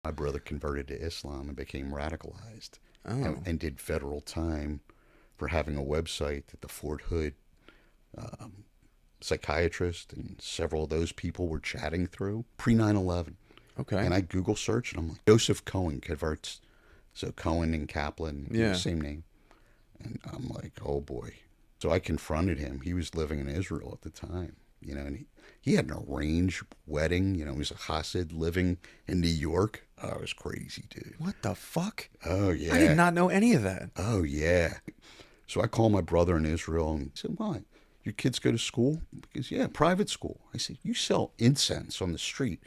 My brother converted to Islam and became radicalized Oh, and did federal time for having a website that the Fort Hood psychiatrist and several of those people were chatting through pre 9/11. okay. And I Google search and I'm like, Joseph Cohen converts. So Cohen and Kaplan, Yeah. same name. And I'm like, oh boy. So I confronted him. He was living in Israel at the time, and he had an arranged wedding. He was a Hasid living in New York. Oh, it was crazy, dude. What the fuck? Oh, I did yeah. not know any of that. Oh, yeah. So I called my brother in Israel and he said, why? Your kids go to school? Because, yeah, private school. I said, you sell incense on the street.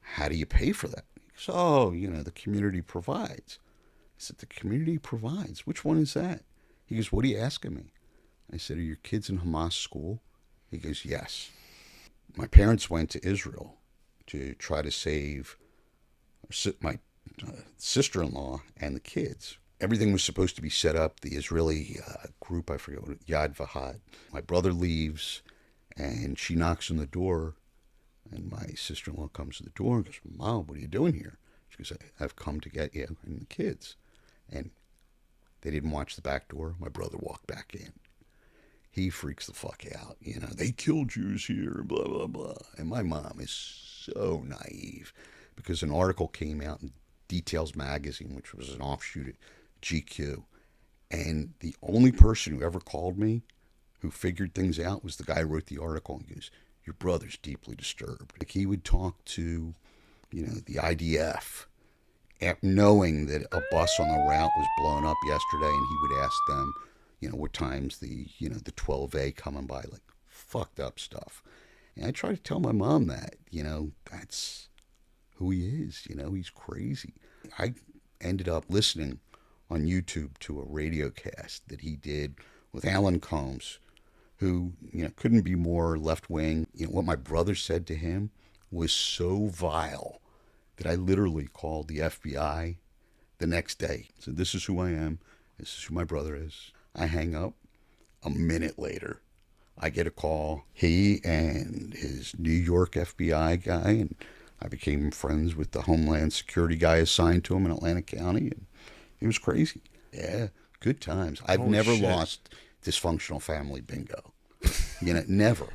How do you pay for that? He goes, oh, the community provides. I said, the community provides? Which one is that? He goes, what are you asking me? I said, are your kids in Hamas school? He goes, yes. My parents went to Israel to try to save my sister-in-law and the kids. Everything was supposed to be set up. The Israeli group, I forget what, Yad Vahad. My brother leaves, and she knocks on the door, and my sister-in-law comes to the door and goes, Mom, what are you doing here? She goes, I've come to get you and the kids. And they didn't watch the back door. My brother walked back in. He freaks the fuck out. They kill Jews here, blah, blah, blah. And my mom is so naive because an article came out in Details Magazine, which was an offshoot at GQ. And the only person who ever called me who figured things out was the guy who wrote the article. And he goes, your brother's deeply disturbed. Like he would talk to, the IDF, knowing that a bus on the route was blown up yesterday, and he would ask them, what time's the 12A coming by, like fucked up stuff. And I try to tell my mom that, that's who he is, he's crazy. I ended up listening on YouTube to a radio cast that he did with Alan Combs, who, couldn't be more left wing. What my brother said to him was so vile that I literally called the FBI the next day. Said, this is who I am. This is who my brother is. I hang up. A minute later, I get a call. He and his New York FBI guy, and I became friends with the Homeland Security guy assigned to him in Atlantic County, and it was crazy. Yeah, good times. I've Holy never shit. lost dysfunctional family bingo. Never.